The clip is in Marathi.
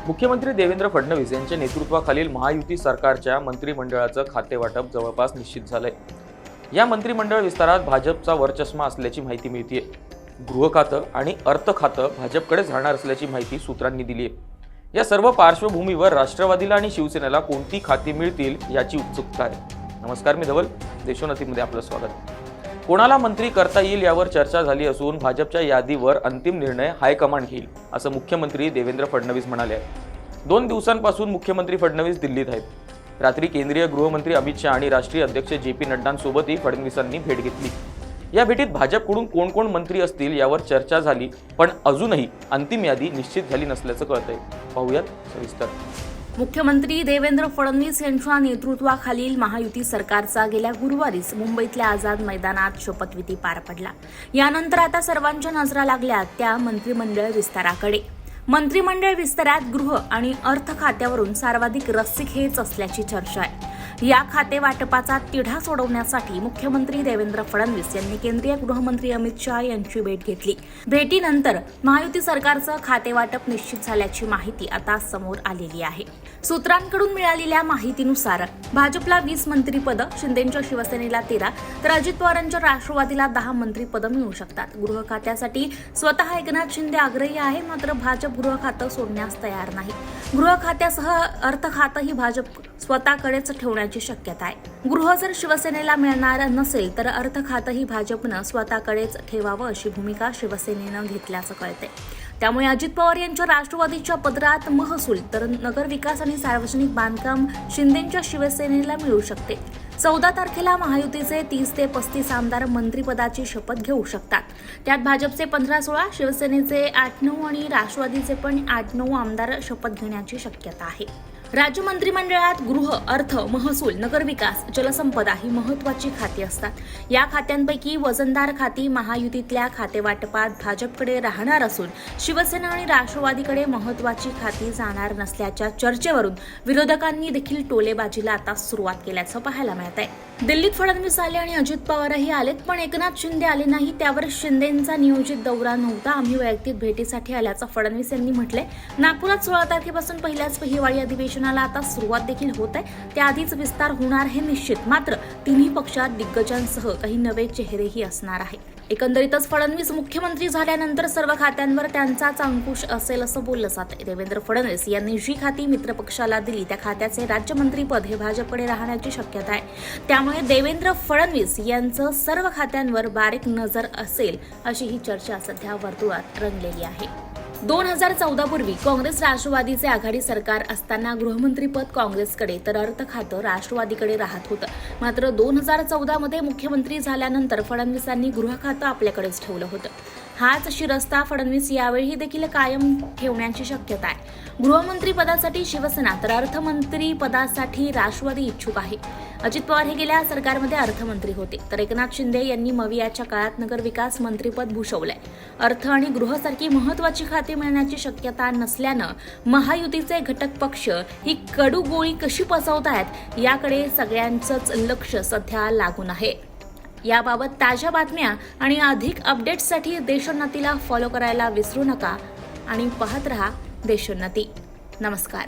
मुख्यमंत्री देवेंद्र फडणवीस यांच्या नेतृत्वाखालील महायुती सरकारच्या मंत्रिमंडळाचं खातेवाटप जवळपास निश्चित झालंय। या मंत्रिमंडळ विस्तारात भाजपचा वरचष्मा असल्याची माहिती मिळतेय। गृह खातं आणि अर्थ खातं भाजपकडेच राहणार असल्याची माहिती सूत्रांनी दिली आहे। या सर्व पार्श्वभूमीवर राष्ट्रवादीला आणि शिवसेनेला कोणती खाती मिळतील याची उत्सुकता आहे। नमस्कार, मी धवल, देशोन्नतीमध्ये आपलं स्वागत। कोणाला मंत्री करता येईल यावर चर्चा झाली असून भाजपच्या यादीवर अंतिम निर्णय हायकमांड घेईल असं मुख्यमंत्री देवेंद्र फडणवीस म्हणाले। 2 दिवसांपासून मुख्यमंत्री फडणवीस दिल्लीत आहेत। रात्री केंद्रीय गृहमंत्री अमित शाह आणि राष्ट्रीय अध्यक्ष JP नड्डांसोबतही फडणवीसांनी भेट घेतली। या भेटीत भाजपकडून कोण मंत्री असतील यावर चर्चा झाली, पण अजूनही अंतिम यादी निश्चित झाली नसल्याचं कळतंय। पाहूयात सविस्तर। मुख्यमंत्री देवेंद्र फडणवीस यांच्या नेतृत्वाखालील महायुती सरकारचा गेल्या गुरुवारीच मुंबईतल्या आझाद मैदानात शपथविधी पार पडला। यानंतर आता सर्वांच्या नजरा लागल्या त्या मंत्रिमंडळ विस्ताराकडे। मंत्रिमंडळ विस्तारात गृह आणि अर्थ खात्यावरून सर्वाधिक रस्सीखेच असल्याची चर्चा आहे। या खाते वाटपाचा तिढा सोडवण्यासाठी मुख्यमंत्री देवेंद्र फडणवीस यांनी केंद्रीय गृहमंत्री अमित शाह यांची भेट घेतली। भेटीनंतर महायुती सरकारचं खाते वाटप निश्चित झाल्याची माहिती आता समोर आलेली आहे। सूत्रांकडून मिळालेल्या माहितीनुसार भाजपला 20 मंत्रिपद, शिंदेंच्या शिवसेनेला 13 तर अजित पवारांच्या राष्ट्रवादीला 10 मंत्रिपद मिळू शकतात। गृह खात्यासाठी स्वतः एकनाथ शिंदे आग्रही आहे, मात्र भाजप गृह खातं सोडण्यास तयार नाही। गृह खात्यासह अर्थ खातंही भाजप स्वतःकडेच ठेवण्याची शक्यता आहे। गृह जर शिवसेनेला मिळणार नसेल तर अर्थ खातंही भाजपनं स्वतःकडेच ठेवावं अशी भूमिका शिवसेनेनं घेतल्याचं कळतंय। त्यामुळे अजित पवार यांच्या राष्ट्रवादीच्या पदरात महसूल तर नगरविकास आणि सार्वजनिक बांधकाम शिंदेंच्या शिवसेनेला मिळू शकते। 14 तारखेला महायुतीचे 30 ते 35 आमदार मंत्रिपदाची शपथ घेऊ शकतात। त्यात भाजपचे 15-16, शिवसेनेचे 8-9 आणि राष्ट्रवादीचे पण 8-9 आमदार शपथ घेण्याची शक्यता आहे। राज्य मंत्रिमंडळात गृह, अर्थ, महसूल, नगरविकास, जलसंपदा ही महत्त्वाची खाती असतात। या खात्यांपैकी वजनदार खाती महायुतीतल्या खातेवाटपात भाजपकडे राहणार असून शिवसेना आणि राष्ट्रवादीकडे महत्त्वाची खाती जाणार नसल्याच्या चर्चेवरून विरोधकांनी देखील टोलेबाजीला आता सुरुवात केल्याचं पाहायला मिळत आहे। दिल्लीत फडणवीस आले आणि अजित पवारही आलेत, पण एकनाथ शिंदे आले नाही। त्यावर शिंदेंचा नियोजित दौरा नव्हता, आम्ही वैयक्तिक भेटीसाठी आल्याचं फडणवीस यांनी म्हटलंय। नागपुरात 16 तारखेपासून पहिल्याच हिवाळी अधिवेशनाला आता सुरुवात देखील होत आहे। त्याआधीच विस्तार होणार हे निश्चित, मात्र तिन्ही पक्षात दिग्गजांसह काही नवे चेहरेही असणार आहे। एकंदरीतच फडणवीस मुख्यमंत्री झाल्यानंतर सर्व खात्यांवर त्यांचाच अंकुश असेल असं बोललं जातंय। देवेंद्र फडणवीस यांनी जी खाती मित्रपक्षाला दिली त्या खात्याचे राज्यमंत्रीपद हे भाजपकडे राहण्याची शक्यता आहे। त्यामुळे देवेंद्र फडणवीस यांचं सर्व खात्यांवर बारीक नजर असेल अशी ही चर्चा सध्या वर्तुळात रंगलेली आहे। 2014 पूर्वी काँग्रेस राष्ट्रवादीचे आघाडी सरकार असताना गृहमंत्रीपद काँग्रेसकडे तर अर्थ खातं राष्ट्रवादीकडे राहत होतं। मात्र 2014 मध्ये मुख्यमंत्री झाल्यानंतर फडणवीसांनी गृह खातं आपल्याकडेच ठेवलं होतं। हाच शिरस्ता फडणवीस यावेळी देखील कायम ठेवण्याची शक्यता आहे। गृहमंत्री पदासाठी शिवसेना तर अर्थमंत्री पदासाठी राष्ट्रवादी इच्छुक आहे। अजित पवार हे गेल्या सरकारमध्ये अर्थमंत्री होते, तर एकनाथ शिंदे यांनी मवियाच्या काळात नगरविकास मंत्रिपद भूषवलंय। अर्थ आणि गृहसारखी महत्त्वाची खाती मिळण्याची शक्यता नसल्यानं महायुतीचे घटक पक्ष ही कडू गोळी कशी पचवतायत याकडे सगळ्यांचंच लक्ष सध्या लागून आहे। याबाबत ताज्या बातम्या आणि अधिक अपडेट्ससाठी देशोन्नतीला फॉलो करायला विसरू नका आणि पाहत रहा देशोन्नती। नमस्कार।